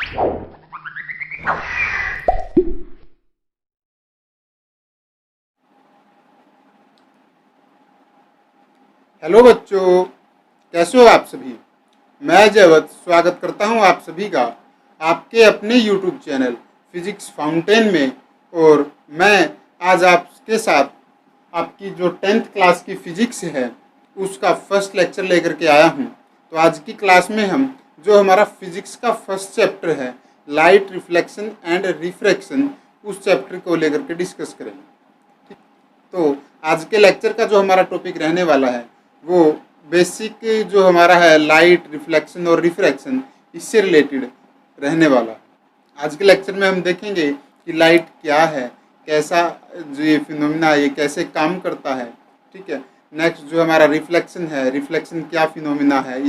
Hello बच्चों, कैसे हो आप सभी। मैं जयवत स्वागत करता हूं आप सभी का आपके अपने यूट्यूब चैनल फिजिक्स फाउंटेन में। और मैं आज आपके साथ आपकी जो 10th क्लास की फिजिक्स है उसका फर्स्ट लेक्चर लेकर के आया हूं। तो आज की क्लास में हम जो हमारा फिजिक्स का फर्स्ट चैप्टर है लाइट रिफ्लेक्शन एंड रिफ्रैक्शन, उस चैप्टर को लेकर के डिस्कस करेंगे। तो आज के लेक्चर का जो हमारा टॉपिक रहने वाला है वो बेसिक जो हमारा है लाइट रिफ्लेक्शन और रिफ्रैक्शन, इससे रिलेटेड रहने वाला है। आज के लेक्चर में हम देखेंगे कि लाइट क्या है, कैसा जो ये फिनोमिना है ये कैसे काम करता है। ठीक है। नेक्स्ट जो हमारा रिफ्लेक्शन है, रिफ्लेक्शन क्या फिनोमिना है,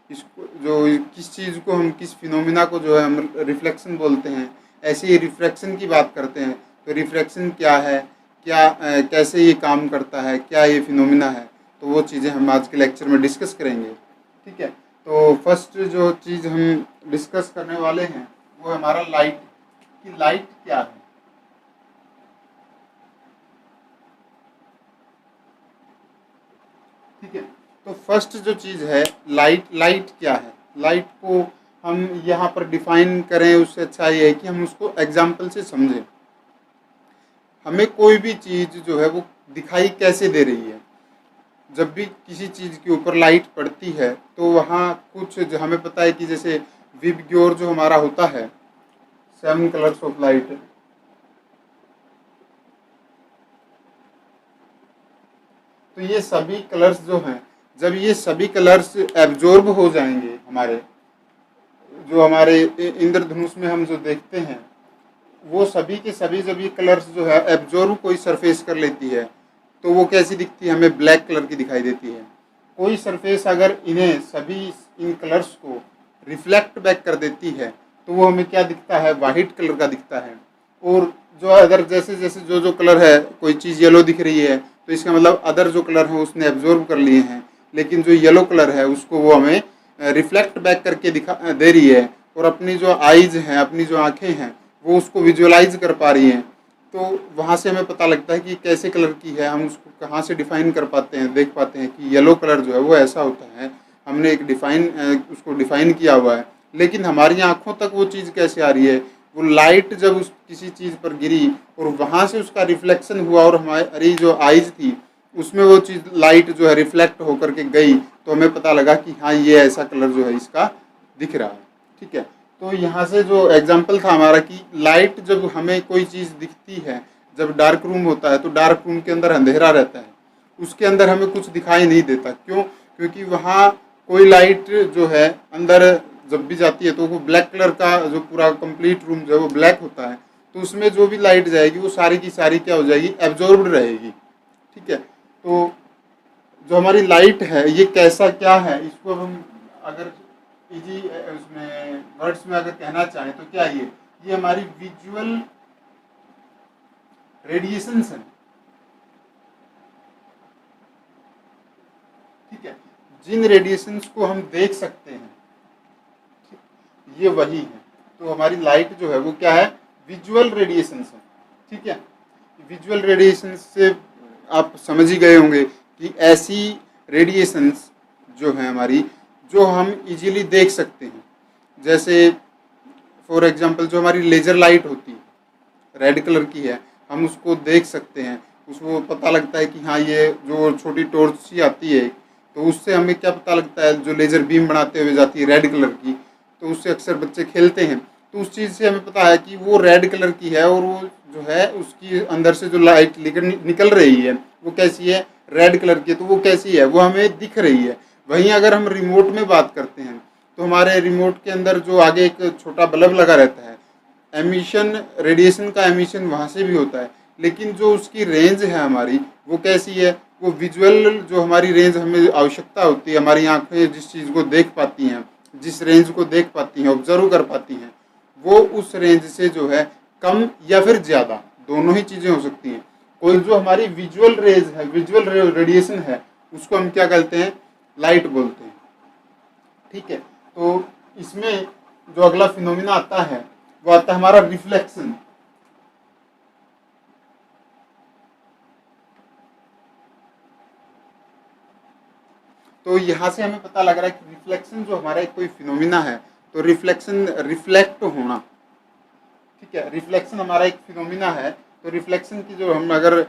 इसको जो किस चीज़ को हम किस फिनोमिना को जो है हम रिफ्लेक्शन बोलते हैं। ऐसे ही रिफ्रैक्शन की बात करते हैं तो रिफ्रैक्शन क्या है, क्या कैसे ये काम करता है, क्या ये फिनोमिना है, तो वो चीज़ें हम आज के लेक्चर में डिस्कस करेंगे। ठीक है। तो फर्स्ट जो चीज़ हम डिस्कस करने वाले हैं वो हमारा लाइट, कि लाइट क्या है। ठीक है। तो फर्स्ट जो चीज़ है लाइट क्या है। लाइट को हम यहाँ पर डिफाइन करें उससे अच्छा ये है कि हम उसको एग्जाम्पल से समझें। हमें कोई भी चीज़ जो है वो दिखाई कैसे दे रही है। जब भी किसी चीज़ के ऊपर लाइट पड़ती है तो वहाँ कुछ जो हमें पता है कि जैसे विबग्योर जो हमारा होता है 7 कलर्स ऑफ लाइट, तो ये सभी कलर्स जो हैं, जब ये सभी कलर्स एब्जॉर्ब हो जाएंगे हमारे इंद्रधनुष में हम जो देखते हैं, वो सभी के सभी जब ये कलर्स जो है एब्जॉर्ब कोई सरफेस कर लेती है तो वो कैसी दिखती है, हमें ब्लैक कलर की दिखाई देती है। कोई सरफेस अगर इन्हें सभी इन कलर्स को रिफ्लेक्ट बैक कर देती है तो वो हमें क्या दिखता है, वाइट कलर का दिखता है। और जो अदर जैसे जैसे जो कलर है, कोई चीज़ येलो दिख रही है तो इसका मतलब अदर जो कलर है उसने एब्जॉर्ब कर लिए हैं, लेकिन जो येलो कलर है उसको वो हमें रिफ्लेक्ट बैक करके दिखा दे रही है। और अपनी जो आईज हैं, अपनी जो आँखें हैं, वो उसको विजुअलाइज कर पा रही हैं। तो वहाँ से हमें पता लगता है कि कैसे कलर की है। हम उसको कहाँ से डिफाइन कर पाते हैं, देख पाते हैं कि येलो कलर जो है वो ऐसा होता है, हमने एक उसको डिफाइन किया हुआ है। लेकिन हमारी आँखों तक वो चीज़ कैसे आ रही है, वो लाइट जब उस किसी चीज़ पर गिरी और वहाँ से उसका रिफ्लेक्शन हुआ और हमारी जो आइज थी उसमें वो चीज़ लाइट जो है रिफ्लेक्ट होकर के गई, तो हमें पता लगा कि हाँ ये ऐसा कलर जो है इसका दिख रहा है। ठीक है। तो यहाँ से जो एग्जाम्पल था हमारा कि लाइट जब हमें कोई चीज़ दिखती है, जब डार्क रूम होता है तो डार्क रूम के अंदर अंधेरा रहता है, उसके अंदर हमें कुछ दिखाई नहीं देता। क्यों? क्योंकि वहाँ कोई लाइट जो है अंदर जब भी जाती है तो वो ब्लैक कलर का जो पूरा कंप्लीट रूम जो है वो ब्लैक होता है, तो उसमें जो भी लाइट जाएगी वो सारी की सारी क्या हो जाएगी, एब्जॉर्ब्ड रहेगी। ठीक है। तो जो हमारी लाइट है ये कैसा क्या है, इसको हम अगर इजी उसमें वर्ड्स में अगर कहना चाहें तो क्या ये हमारी विजुअल रेडिएशंस है। ठीक है। जिन रेडिएशंस को हम देख सकते हैं ये वही है। तो हमारी लाइट जो है वो क्या है, विजुअल रेडिएशंस है। ठीक है। विजुअल रेडिएशंस से आप समझ ही गए होंगे कि ऐसी रेडिएशंस जो है हमारी, जो हम इजीली देख सकते हैं। जैसे फॉर एग्जांपल जो हमारी लेज़र लाइट होती है, रेड कलर की है, हम उसको देख सकते हैं, उसको पता लगता है कि हाँ ये जो छोटी टॉर्च सी आती है तो उससे हमें क्या पता लगता है, जो लेज़र बीम बनाते हुए जाती है रेड कलर की, तो उससे अक्सर बच्चे खेलते हैं, तो उस चीज़ से हमें पता है कि वो रेड कलर की है और वो जो है उसकी अंदर से जो लाइट निकल रही है वो कैसी है, रेड कलर की है। तो वो कैसी है, वो हमें दिख रही है। वहीं अगर हम रिमोट में बात करते हैं तो हमारे रिमोट के अंदर जो आगे एक छोटा बल्ब लगा रहता है, एमिशन रेडिएशन का एमिशन वहाँ से भी होता है, लेकिन जो उसकी रेंज है हमारी वो कैसी है, वो विजुअल जो हमारी रेंज हमें आवश्यकता होती है, हमारी आँखें जिस चीज़ को देख पाती हैं, जिस रेंज को देख पाती हैं, ऑब्जर्व कर पाती हैं, वो उस रेंज से जो है कम या फिर ज़्यादा, दोनों ही चीज़ें हो सकती हैं। कोई जो हमारी विजुअल रेज है, विजुअल रेडिएशन है, उसको हम क्या कहते हैं, लाइट बोलते हैं। ठीक है। तो इसमें जो अगला फिनोमिना आता है वो आता है हमारा रिफ्लेक्शन। तो यहाँ से हमें पता लग रहा है कि रिफ्लेक्शन जो हमारा एक कोई फिनोमिना है, तो रिफ्लेक्शन रिफ्लेक्ट होना, ठीक है, रिफ्लेक्शन हमारा एक फिनोमिना है। तो रिफ्लेक्शन की जो हम अगर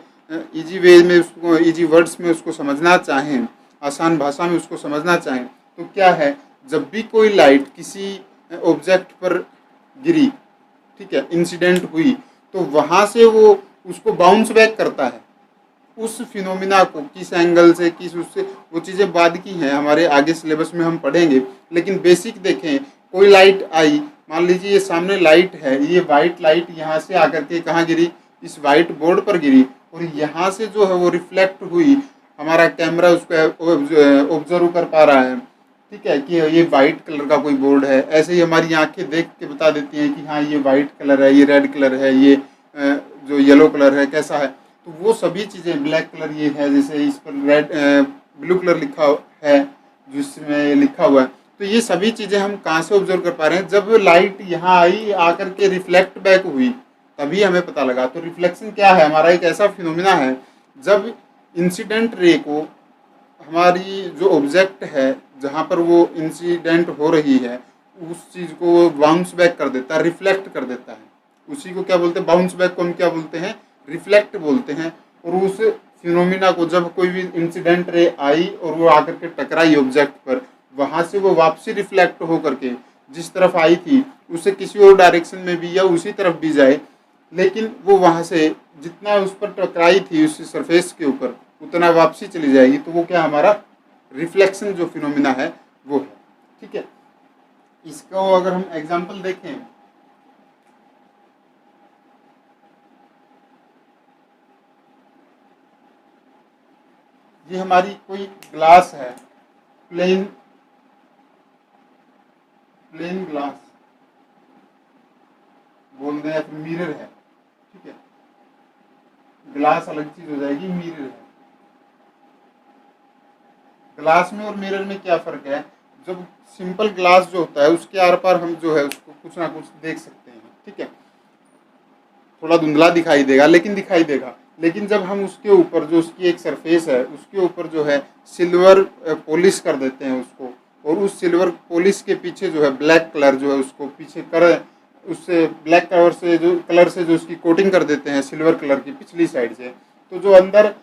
इजी वे में उसको, इजी वर्ड्स में उसको समझना चाहें, आसान भाषा में उसको समझना चाहें, तो क्या है, जब भी कोई लाइट किसी ऑब्जेक्ट पर गिरी, ठीक है, इंसिडेंट हुई, तो वहाँ से वो उसको बाउंस बैक करता है। उस फिनोमिना को किस एंगल से, किस उससे, वो चीज़ें बाद की हैं, हमारे आगे सिलेबस में हम पढ़ेंगे। लेकिन बेसिक देखें, कोई लाइट आई, मान लीजिए ये सामने लाइट है, ये वाइट लाइट यहाँ से आकर के कहाँ गिरी, इस वाइट बोर्ड पर गिरी, और यहाँ से जो है वो रिफ्लेक्ट हुई, हमारा कैमरा उसको ऑब्जर्व कर पा रहा है, ठीक है, कि ये वाइट कलर का कोई बोर्ड है। ऐसे ही हमारी आंखें देख के बता देती हैं कि हाँ ये वाइट कलर है, ये रेड कलर है, ये जो येलो कलर है कैसा है। तो वो सभी चीज़ें, ब्लैक कलर ये है, जैसे इस पर रेड ब्लू कलर लिखा है जिसमें ये लिखा हुआ है, तो ये सभी चीज़ें हम कहाँ से ऑब्जर्व कर पा रहे हैं, जब लाइट यहाँ आई आकर के रिफ्लेक्ट बैक हुई तभी हमें पता लगा। तो रिफ्लेक्शन क्या है, हमारा एक ऐसा फिनोमिना है जब इंसिडेंट रे को हमारी जो ऑब्जेक्ट है जहाँ पर वो इंसिडेंट हो रही है उस चीज़ को बाउंस बैक कर देता है, रिफ्लेक्ट कर देता है। उसी को क्या बोलते हैं, बाउंस बैक को हम क्या बोलते हैं, रिफ्लेक्ट बोलते हैं। और उस फिनोमिना को जब कोई भी इंसिडेंट रे आई और वो आकर के टकराई ऑब्जेक्ट पर, वहाँ से वो वापसी रिफ्लेक्ट हो करके जिस तरफ आई थी उससे किसी और डायरेक्शन में भी या उसी तरफ भी जाए, लेकिन वो वहाँ से जितना उस पर टकराई थी उस सरफेस के ऊपर उतना वापसी चली जाएगी। तो वो क्या, हमारा रिफ्लेक्शन जो फिनोमिना है वो है, ठीक है। इसको अगर हम एग्जांपल देखें, ये हमारी कोई ग्लास है, प्लेन ग्लास बोल दें या फिर मिरर है, ठीक है, ग्लास अलग चीज हो जाएगी, मिरर है। ग्लास में और मिरर में क्या फर्क है, जब सिंपल ग्लास जो होता है उसके आर पार हम जो है उसको कुछ ना कुछ देख सकते हैं, ठीक है, थोड़ा धुंधला दिखाई देगा लेकिन दिखाई देगा। लेकिन जब हम उसके ऊपर जो उसकी एक सरफेस है उसके ऊपर जो है सिल्वर पॉलिश कर देते हैं उसको, और उस सिल्वर पॉलिश के पीछे जो है ब्लैक कलर जो है उसको पीछे कर, उससे ब्लैक कलर से जो उसकी कोटिंग कर देते हैं सिल्वर कलर की पिछली साइड से, तो जो अंदर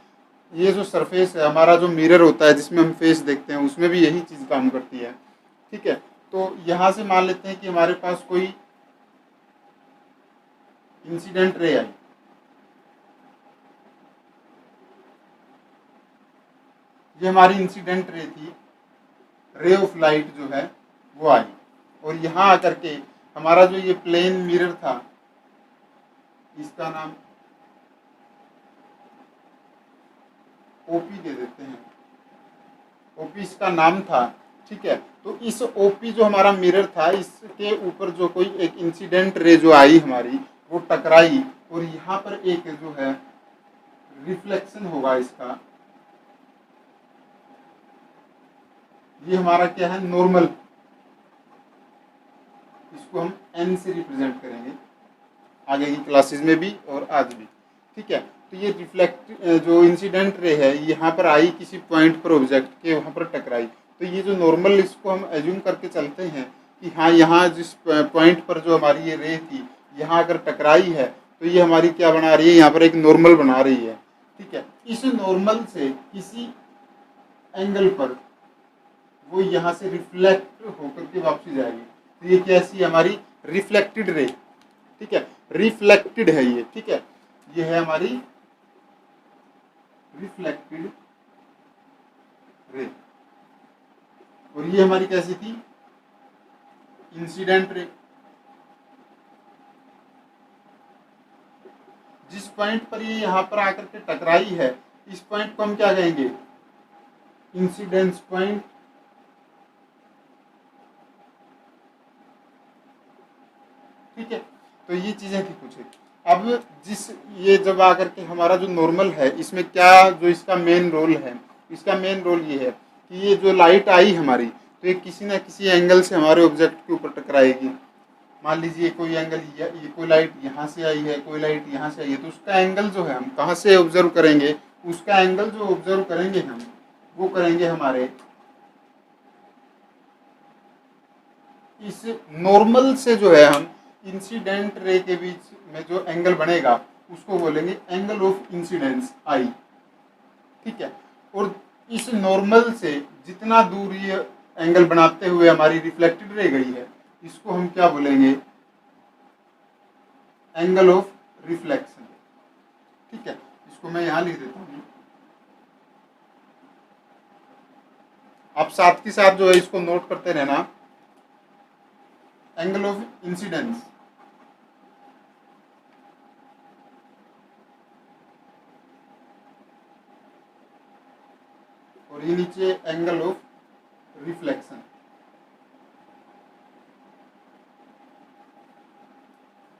ये जो सरफेस है हमारा जो मिरर होता है जिसमें हम फेस देखते हैं उसमें भी यही चीज़ काम करती है, ठीक है। तो यहाँ से मान लेते हैं कि हमारे पास कोई इंसिडेंट रे आई, ये हमारी इंसिडेंट रे थी, रे ऑफ लाइट जो है वो आई, और यहाँ आकर के हमारा जो ये प्लेन मिरर था इसका नाम ओपी दे देते हैं, ओपी इसका नाम था, ठीक है। तो इस ओपी जो हमारा मिरर था इसके ऊपर जो कोई एक इंसिडेंट रे जो आई हमारी वो टकराई, और यहाँ पर एक जो है रिफ्लेक्शन होगा इसका, ये हमारा क्या है, नॉर्मल, इसको हम एन से रिप्रेजेंट करेंगे आगे की क्लासेस में भी और आज भी, ठीक है। तो ये रिफ्लेक्ट जो इंसिडेंट रे है यहाँ पर आई किसी पॉइंट पर ऑब्जेक्ट के, वहाँ पर टकराई, तो ये जो नॉर्मल इसको हम एज्यूम करके चलते हैं कि हाँ यहाँ जिस पॉइंट पर जो हमारी ये रे थी यहाँ अगर टकराई है तो ये हमारी क्या बना रही है, यहाँ पर एक नॉर्मल बना रही है, ठीक है। इस नॉर्मल से किसी एंगल पर वो यहाँ से रिफ्लेक्ट होकर के वापसी जाएगी, तो ये कैसी हमारी रिफ्लेक्टेड रे, ठीक है, रिफ्लेक्टेड है ये, ठीक है, ये है हमारी रिफ्लेक्टेड रे, और ये हमारी कैसी थी, इंसिडेंट रे। जिस पॉइंट पर ये यहाँ पर आकर के टकराई है इस पॉइंट को हम क्या कहेंगे, इंसिडेंस पॉइंट, ठीक है। तो ये चीजें थी कुछ। अब जिस ये जब आकर के हमारा जो नॉर्मल है इसमें क्या जो इसका मेन रोल है, इसका मेन रोल ये है कि ये जो लाइट आई हमारी तो ये किसी ना किसी एंगल से हमारे ऑब्जेक्ट के ऊपर टकराएगी, मान लीजिए कोई एंगल, ये कोई लाइट यहाँ से आई है, कोई लाइट यहाँ से आई है, तो उसका एंगल जो है हम कहाँ से ऑब्जर्व करेंगे, उसका एंगल जो ऑब्जर्व करेंगे हम वो करेंगे हमारे इस नॉर्मल से जो है हम इंसिडेंट रे के बीच में जो एंगल बनेगा उसको बोलेंगे एंगल ऑफ इंसिडेंस आई। ठीक है, और इस नॉर्मल से जितना दूर ये एंगल बनाते हुए हमारी रिफ्लेक्टेड रे गई है इसको हम क्या बोलेंगे, एंगल ऑफ रिफ्लेक्शन। ठीक है, इसको मैं यहां लिख देता हूं, आप साथ के साथ जो है इसको नोट करते रहना, एंगल ऑफ इंसिडेंस और ये नीचे एंगल ऑफ रिफ्लेक्शन।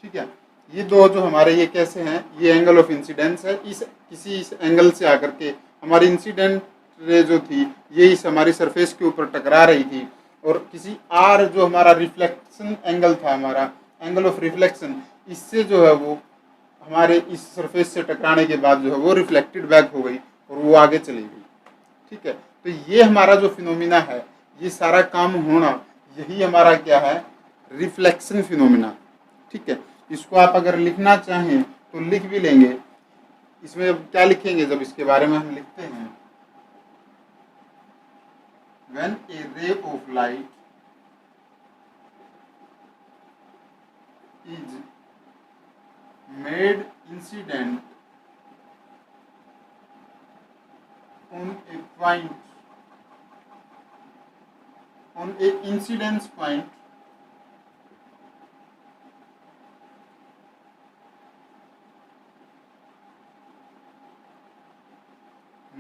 ठीक है, ये दो जो हमारे ये कैसे हैं, ये एंगल ऑफ इंसिडेंस है, इस एंगल से आकर के हमारी इंसिडेंट रे जो थी ये इस हमारी सरफेस के ऊपर टकरा रही थी, और किसी आर जो हमारा रिफ्लेक्शन एंगल था, हमारा एंगल ऑफ रिफ्लेक्शन, इससे जो है वो हमारे इस सरफेस से टकराने के बाद जो है वो रिफ्लेक्टेड बैक हो गई और वो आगे चली गई। ठीक है, तो ये हमारा जो फिनोमिना है, ये सारा काम होना, यही हमारा क्या है, रिफ्लेक्शन फिनोमिना। ठीक है, इसको आप अगर लिखना चाहें तो लिख भी लेंगे। इसमें क्या लिखेंगे, जब इसके बारे में हम लिखते हैं, when a ray of light is made incident on a point, on a incidence point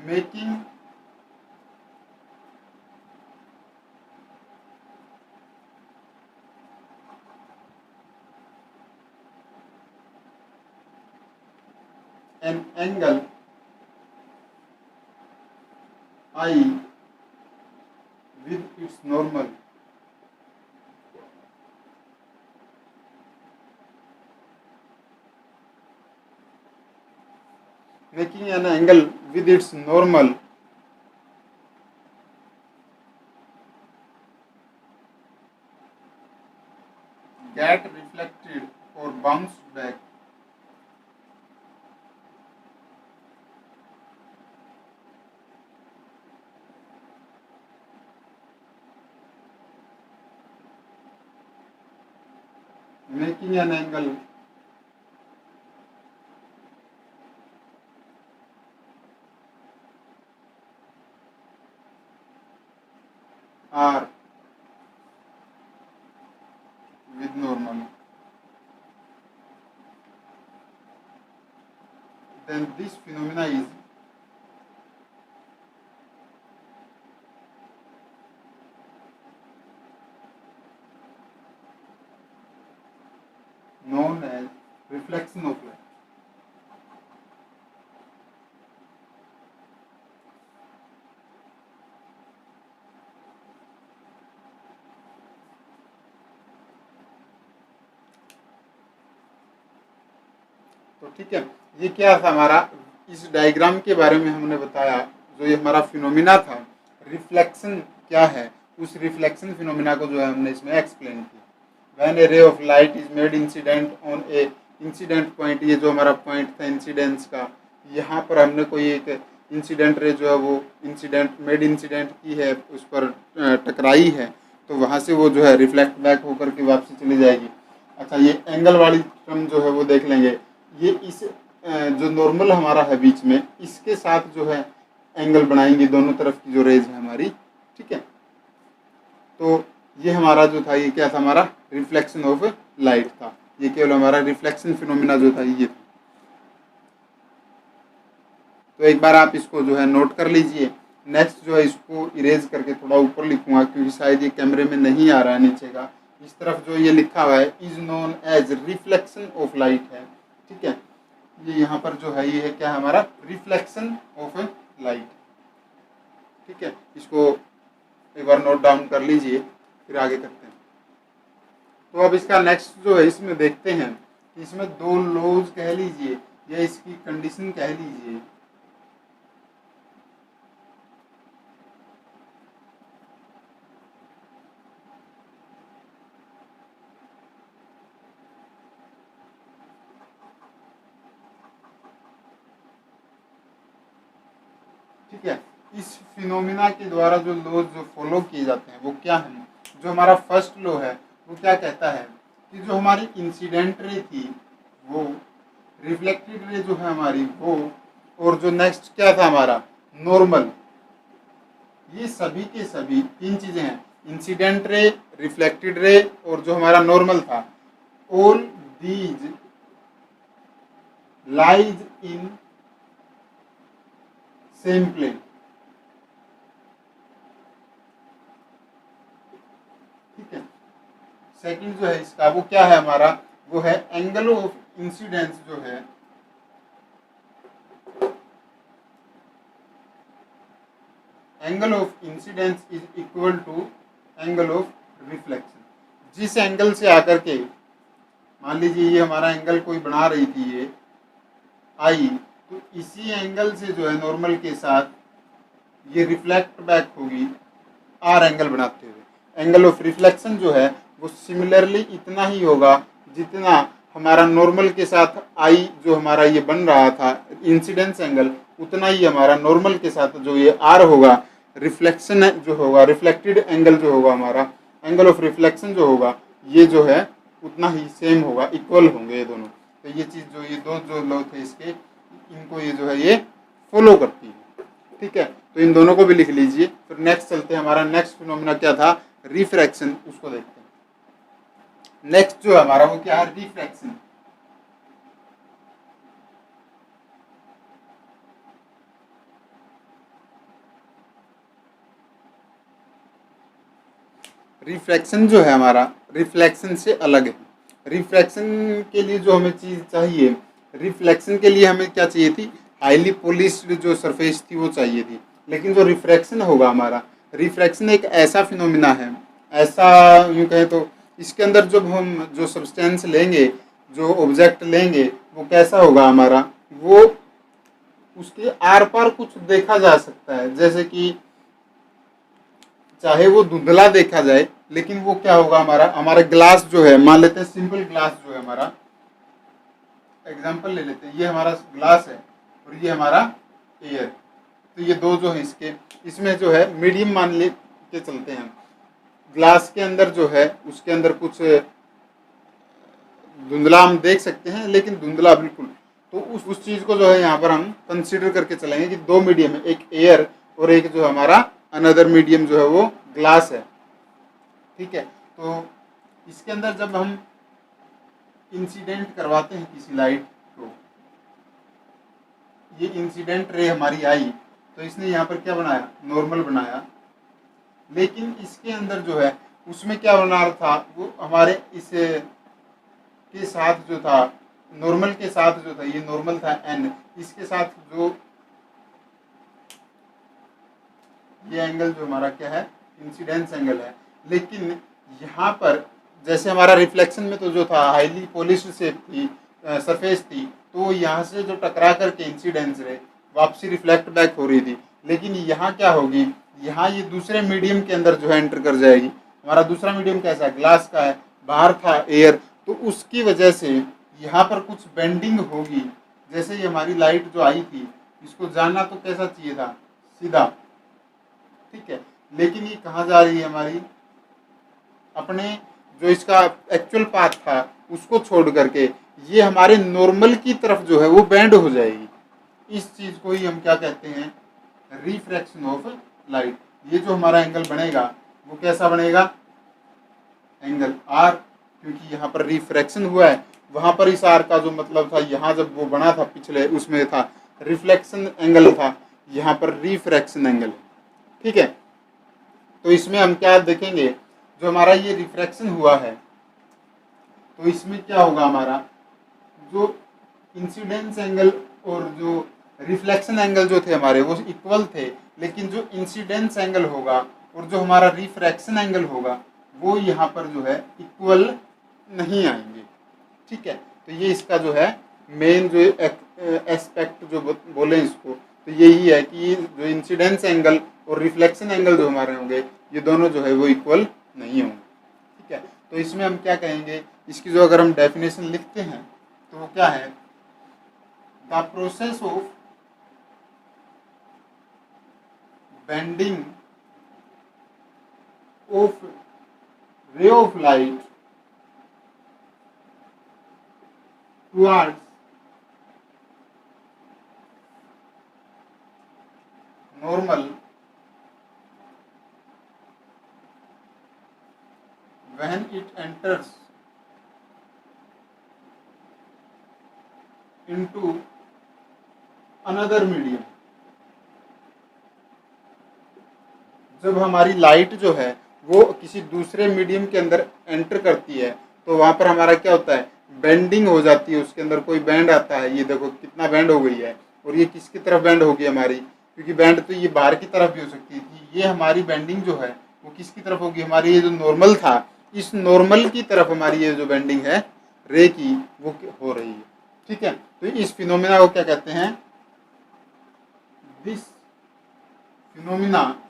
making an angle I with its normal making an angle with its normal get reflected or bounced back making an angle R with normal, then this phenomena is known as reflection of light. तो ठीक है, ये क्या था हमारा, इस diagram के बारे में हमने बताया, जो ये हमारा फिनोमिना था, रिफ्लेक्शन क्या है, उस रिफ्लेक्शन फिनोमिना को जो है हमने इसमें एक्सप्लेन किया। When a ray of light is made incident on A incident point, ये जो हमारा पॉइंट था इंसिडेंस का, यहाँ पर हमने कोई एक इंसिडेंट रे जो है वो इंसिडेंट की है, उस पर टकराई है, तो वहाँ से वो जो है रिफ्लेक्ट बैक होकर के वापसी चली जाएगी। अच्छा, ये एंगल वाली टर्म जो है वो देख लेंगे, ये इस जो नॉर्मल हमारा है बीच में, इसके साथ जो है एंगल बनाएंगे दोनों तरफ की जो रेज है हमारी। ठीक है, तो ये हमारा जो था, ये क्या था, हमारा रिफ्लेक्शन ऑफ लाइट था, ये केवल हमारा रिफ्लेक्शन फिनोमिना जो था ये था। तो एक बार आप इसको जो है नोट कर लीजिए। नेक्स्ट जो है इसको इरेज करके थोड़ा ऊपर लिखूंगा, क्योंकि शायद ये कैमरे में नहीं आ रहा है नीचे का। इस तरफ जो ये लिखा हुआ है is known as reflection of light है। ठीक है, ये यहाँ पर जो है ये है क्या, हमारा रिफ्लेक्शन ऑफ लाइट। ठीक है, इसको एक बार नोट डाउन कर लीजिए, फिर आगे करते हैं। तो अब इसका नेक्स्ट जो है इसमें देखते हैं कि इसमें दो लॉज कह लीजिए या इसकी कंडीशन कह लीजिए। ठीक है, इस फिनोमिना के द्वारा जो लॉज जो फॉलो किए जाते हैं वो क्या है। जो हमारा फर्स्ट लॉ है वो क्या कहता है कि जो हमारी इंसिडेंट रे थी वो, रिफ्लेक्टेड रे जो है हमारी वो, और जो नेक्स्ट क्या था हमारा नॉर्मल, ये सभी के सभी तीन चीजें हैं, इंसिडेंट रे, रिफ्लेक्टेड रे और जो हमारा नॉर्मल था, all these lies in same plane. ठीक है, सेकंड जो है इसका वो क्या है हमारा, वो है एंगल ऑफ इंसिडेंस जो है, angle of incidence is equal to angle of reflection. जिस एंगल से आकर के, मान लीजिए ये हमारा एंगल कोई बना रही थी ये आई, तो इसी एंगल से जो है नॉर्मल के साथ ये रिफ्लेक्ट बैक होगी आर एंगल बनाते हुए। एंगल ऑफ रिफ्लेक्शन जो है वो सिमिलरली इतना ही होगा जितना हमारा नॉर्मल के साथ आई जो हमारा ये बन रहा था इंसिडेंस एंगल, उतना ही हमारा नॉर्मल के साथ जो ये आर होगा, रिफ्लेक्शन जो होगा, रिफ्लेक्टेड एंगल जो होगा हमारा, एंगल ऑफ रिफ्लेक्शन जो होगा ये जो है उतना ही सेम होगा, इक्वल होंगे ये दोनों। तो ये चीज़ जो ये दो जो लॉ थे इसके, इनको ये जो है ये फॉलो करती है। ठीक है, तो इन दोनों को भी लिख लीजिए। फिर नेक्स्ट चलते हैं, हमारा नेक्स्ट फिनोमेना क्या था, रिफ्रैक्शन, उसको देखते हैं। नेक्स्ट जो है हमारा वो क्या है, रिफ्रैक्शन। रिफ्रैक्शन जो है हमारा रिफ्लेक्शन से अलग है। रिफ्रैक्शन के लिए जो हमें चीज़ चाहिए, रिफ्लेक्शन के लिए हमें क्या चाहिए थी, हाईली पॉलिश्ड जो सरफेस थी वो चाहिए थी। लेकिन जो रिफ्रैक्शन होगा हमारा, रिफ्रैक्शन एक ऐसा फिनोमिना है, ऐसा यूँ कहें तो इसके अंदर जब हम जो सब्सटेंस लेंगे, जो ऑब्जेक्ट लेंगे, वो कैसा होगा हमारा, वो उसके आर पार कुछ देखा जा सकता है। जैसे कि चाहे वो धुंधला देखा जाए, लेकिन वो क्या होगा हमारा ग्लास जो है, मान लेते हैं सिंपल ग्लास जो है हमारा, एग्जांपल ले लेते हैं, ये हमारा ग्लास है और ये हमारा एयर। तो ये दो जो है इसके, इसमें जो है मीडियम मान ले के चलते हैं। ग्लास के अंदर जो है उसके अंदर कुछ धुंधला हम देख सकते हैं, लेकिन धुंधला बिल्कुल, तो उस चीज़ को जो है यहाँ पर हम कंसिडर करके चलेंगे कि दो मीडियम है, एक एयर और एक जो हमारा अनदर मीडियम जो है वो ग्लास है। ठीक है, तो इसके अंदर जब हम इंसिडेंट करवाते हैं किसी लाइट को, ये इंसिडेंट रे हमारी आई, तो इसने यहाँ पर क्या बनाया, नॉर्मल बनाया। लेकिन इसके अंदर जो है उसमें क्या बना रहा था, वो हमारे इस के साथ जो था, नॉर्मल के साथ जो था, ये नॉर्मल था एन, इसके साथ जो ये एंगल जो हमारा क्या है, इंसिडेंस एंगल है। लेकिन यहाँ पर जैसे हमारा रिफ्लेक्शन में तो जो था हाईली पॉलिश्ड शेप थी, सरफेस थी, तो यहाँ से जो टकरा करके इंसिडेंस रे वापसी रिफ्लेक्ट बैक हो रही थी। लेकिन यहाँ क्या होगी, यहाँ ये दूसरे मीडियम के अंदर जो है एंटर कर जाएगी। हमारा दूसरा मीडियम कैसा है, ग्लास का है, बाहर था एयर, तो उसकी वजह से यहाँ पर कुछ बेंडिंग होगी। जैसे ये हमारी लाइट जो आई थी, इसको जाना तो कैसा चाहिए था, सीधा, ठीक है, लेकिन ये कहाँ जा रही है हमारी, अपने जो इसका एक्चुअल पाथ था उसको छोड़ करके ये हमारे नॉर्मल की तरफ जो है वो बेंड हो जाएगी। इस चीज़ को ही हम क्या कहते हैं, रिफ्रैक्शन ऑफ लाइट। ये जो हमारा एंगल बनेगा वो कैसा बनेगा, एंगल आर, क्योंकि यहाँ पर रिफ्रैक्शन हुआ है। वहाँ पर इस आर का जो मतलब था, यहाँ जब वो बना था पिछले उसमें था रिफ्लेक्शन एंगल था, यहाँ पर रिफ्रैक्शन एंगल। ठीक है, तो इसमें हम क्या देखेंगे, जो हमारा ये रिफ्रैक्शन हुआ है तो इसमें क्या होगा, हमारा जो इंसिडेंस एंगल और जो रिफ्लेक्शन एंगल जो थे हमारे वो इक्वल थे। लेकिन जो इंसिडेंस एंगल होगा और जो हमारा रिफ्रैक्शन एंगल होगा वो यहाँ पर जो है इक्वल नहीं आएंगे। ठीक है, तो ये इसका जो है मेन जो एस्पेक्ट जो बोले इसको, तो यही है कि जो इंसिडेंस एंगल और रिफ्लेक्शन एंगल जो हमारे होंगे ये दोनों जो है वो इक्वल नहीं होंगे। ठीक है, तो इसमें हम क्या कहेंगे, इसकी जो अगर हम डेफिनेशन लिखते हैं तो वो क्या है, the process of bending of ray of light towards normal when it enters into another medium। जब हमारी लाइट जो है वो किसी दूसरे मीडियम के अंदर एंटर करती है तो वहां पर हमारा क्या होता है, बेंडिंग हो जाती है, उसके अंदर कोई बैंड आता है। ये देखो कितना बैंड हो गई है, और ये किसकी तरफ बैंड होगी हमारी, क्योंकि बैंड तो ये बाहर की तरफ भी हो सकती थी। ये हमारी बेंडिंग जो है वो किसकी तरफ होगी, हमारी ये जो नॉर्मल था इस नॉर्मल की तरफ हमारी ये जो बेंडिंग है रे की वो हो रही है। ठीक है, तो इस फिनोमिना को क्या कहते हैं, this phenomena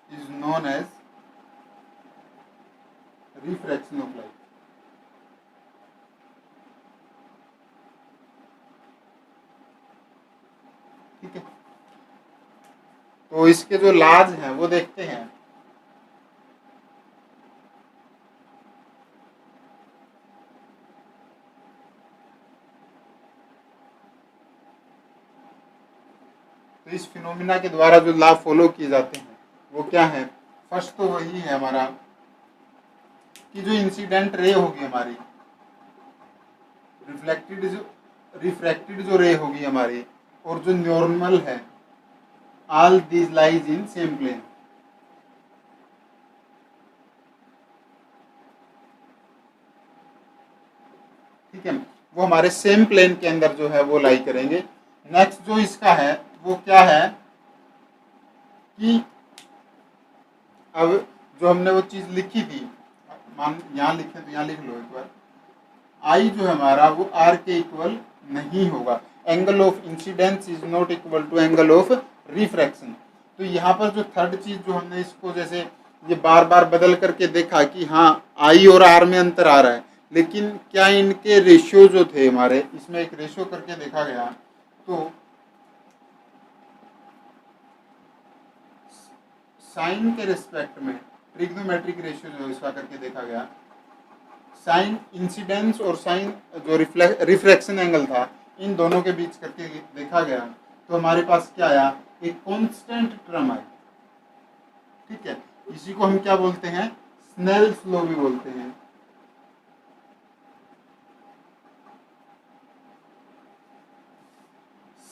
is known as refraction of light। ठीक है, तो इसके जो लाज हैं वो देखते हैं। तो इस फिनोमिना के द्वारा जो लॉ फॉलो किए जाते हैं वो क्या है, फर्स्ट तो वही है हमारा कि जो इंसिडेंट रे होगी हमारी, रिफ्रैक्टेड जो रे होगी हमारी, और जो नॉर्मल है, all these lies in same plane. ठीक है, वो हमारे सेम प्लेन के अंदर जो है वो लाई करेंगे। नेक्स्ट जो इसका है वो क्या है कि अब जो हमने वो चीज लिखी थी, मान यहाँ लिखे तो यहाँ लिख लो एक बार, आई जो है हमारा वो आर के इक्वल नहीं होगा। Angle of incidence is not equal to angle of refraction. तो यहाँ पर जो थर्ड चीज जो हमने इसको जैसे ये बार बार बदल करके देखा कि हाँ आई और आर में अंतर आ रहा है, लेकिन क्या इनके रेशियो जो थे हमारे, इसमें एक रेशियो करके देखा गया तो साइन के रिस्पेक्ट में ट्रिग्नोमेट्रिक रेशियो जो इसका करके देखा गया, साइन इंसिडेंस और साइन जो रिफ्रैक्शन एंगल था इन दोनों के बीच करके देखा गया तो हमारे पास क्या आया, एक कांस्टेंट टर्म आई। ठीक है, इसी को हम क्या बोलते हैं, स्नेल्स लॉ भी बोलते हैं।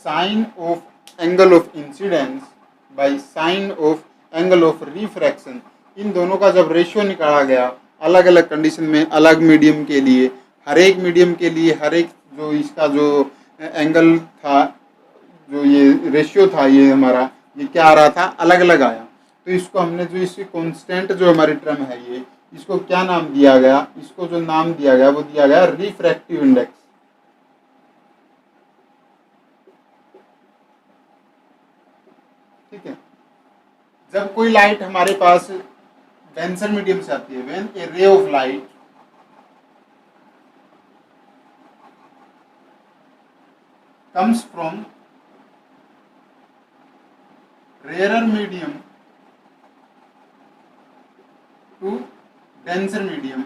Sine of angle of incidence by sine of angle of refraction, इन दोनों का जब रेशियो निकाला गया अलग अलग कंडीशन में, अलग मीडियम के लिए, हर एक मीडियम के लिए हर एक जो इसका जो एंगल था, जो ये रेशियो था ये हमारा, ये क्या आ रहा था, अलग अलग आया। तो इसको हमने जो इसकी कांस्टेंट जो हमारी टर्म है ये, इसको क्या नाम दिया गया, इसको जो नाम दिया गया वो दिया गया रिफ्रैक्टिव इंडेक्स। ठीक है, जब कोई लाइट हमारे पास डेंसर मीडियम से आती है, when a ray of light comes from rare medium to denser medium,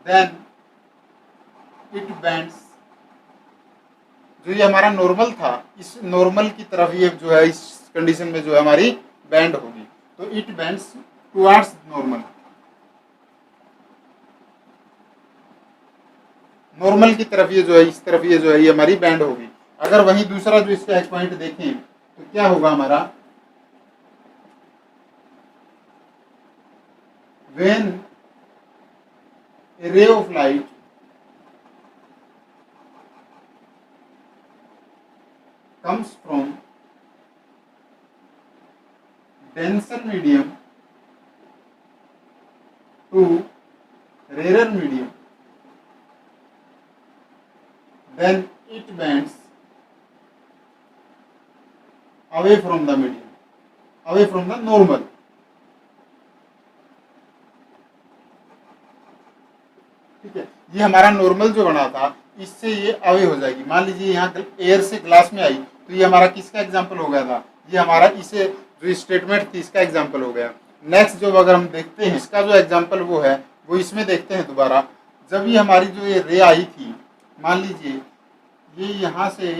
then it bends. जो ये हमारा नॉर्मल था इस नॉर्मल की तरफ ये जो है इस कंडीशन में जो है हमारी बैंड होगी, तो it bends towards normal. Normal की तरफ ये जो है, इस तरफ ये जो है ये हमारी बैंड होगी। अगर वहीं दूसरा जो इसका एक पॉइंट देखें तो क्या होगा हमारा, when a ray of light comes from denser medium to rarer medium, then it bends away from the medium, away from the normal. ठीक है, ये हमारा नॉर्मल जो बना था इससे ये अवे हो जाएगी। मान लीजिए यहाँ एयर से ग्लास में आई तो ये हमारा किसका एग्जाम्पल हो गया था, ये हमारा इसे जो स्टेटमेंट थी इसका एग्जाम्पल हो गया। नेक्स्ट जो अगर हम देखते हैं इसका जो एग्जाम्पल वो है वो इसमें देखते हैं दोबारा। जब ये हमारी जो ये रे आई थी, मान लीजिए ये यहाँ से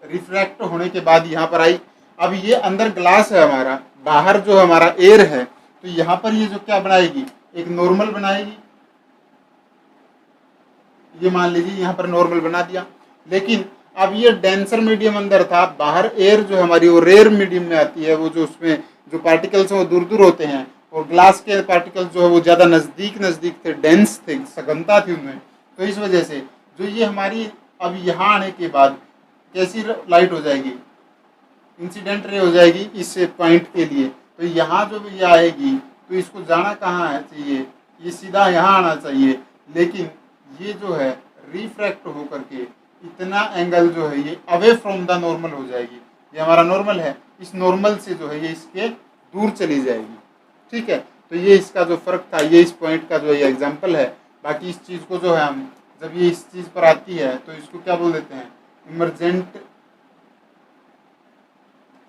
रिफ्रैक्ट होने के बाद यहाँ पर आई, अब ये अंदर ग्लास है हमारा, बाहर जो हमारा एयर है, तो यहाँ पर ये जो क्या बनाएगी, एक नॉर्मल बनाएगी। ये मान लीजिए यहाँ पर नॉर्मल बना दिया, लेकिन अब ये डेंसर मीडियम अंदर था, बाहर एयर जो हमारी वो रेयर मीडियम में आती है, वो जो उसमें जो पार्टिकल्स हैं वो दूर दूर होते हैं, और ग्लास के पार्टिकल्स जो है वो ज़्यादा नज़दीक नज़दीक थे, डेंस थे, सघनता थी उनमें। तो इस वजह से जो ये हमारी अब यहाँ आने के बाद कैसी लाइट हो जाएगी, इंसिडेंट रे हो जाएगी इस पॉइंट के लिए। तो यहाँ जो ये आएगी तो इसको जाना कहाँ है चाहिए, ये सीधा यहाँ आना चाहिए, लेकिन ये जो है रिफ्रैक्ट होकर के इतना एंगल जो है ये अवे फ्रॉम द नॉर्मल हो जाएगी। ये हमारा नॉर्मल है, इस नॉर्मल से जो है ये इसके दूर चली जाएगी। ठीक है, तो ये इसका जो फ़र्क था, ये इस पॉइंट का जो ये एग्जांपल है। बाकी इस चीज़ को जो है हम जब ये इस चीज़ पर आती है तो इसको क्या बोल देते हैं, इमरजेंट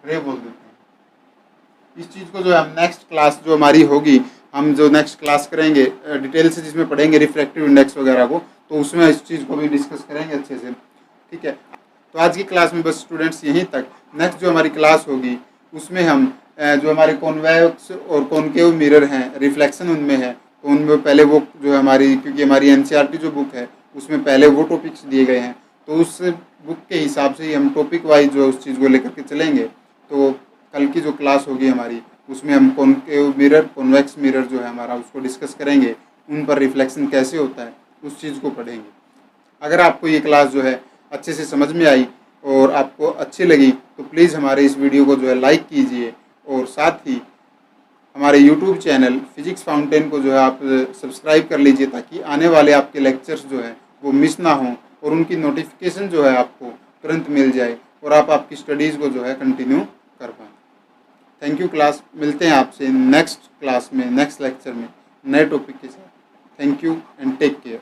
रे बोल देते हैं। इस चीज़ को जो है हम नेक्स्ट क्लास जो हमारी होगी, हम जो नेक्स्ट क्लास करेंगे डिटेल से, जिसमें पढ़ेंगे रिफ्रैक्टिव इंडेक्स वगैरह को, तो उसमें इस चीज़ को भी डिस्कस करेंगे अच्छे से। ठीक है, तो आज की क्लास में बस स्टूडेंट्स यहीं तक। नेक्स्ट जो हमारी क्लास होगी उसमें हम जो हमारे कॉन्वेक्स और कॉनकेव मिरर हैं, रिफ्लेक्शन उनमें है, तो उनमें पहले वो जो हमारी, क्योंकि हमारी एनसीईआरटी जो बुक है उसमें पहले वो टॉपिक्स दिए गए हैं, तो उस बुक के हिसाब से ही हम टॉपिक वाइज जो उस चीज़ को लेकर के चलेंगे। तो कल की जो क्लास होगी हमारी उसमें हम कॉनकेव मिरर, कॉन्वेक्स मिरर जो है हमारा उसको डिस्कस करेंगे, उन पर रिफ्लेक्शन कैसे होता है उस चीज़ को पढ़ेंगे। अगर आपको ये क्लास जो है अच्छे से समझ में आई और आपको अच्छी लगी तो प्लीज़ हमारे इस वीडियो को जो है लाइक कीजिए, और साथ ही हमारे यूट्यूब चैनल फिजिक्स फाउंटेन को जो है आप सब्सक्राइब कर लीजिए, ताकि आने वाले आपके लेक्चर्स जो हैं वो मिस ना हों और उनकी नोटिफिकेशन जो है आपको तुरंत मिल जाए और आप आपकी स्टडीज़ को जो है कंटिन्यू कर पाएँ। थैंक यू क्लास, मिलते हैं आपसे नेक्स्ट क्लास में, नेक्स्ट लेक्चर में नए टॉपिक के साथ। Thank you and take care.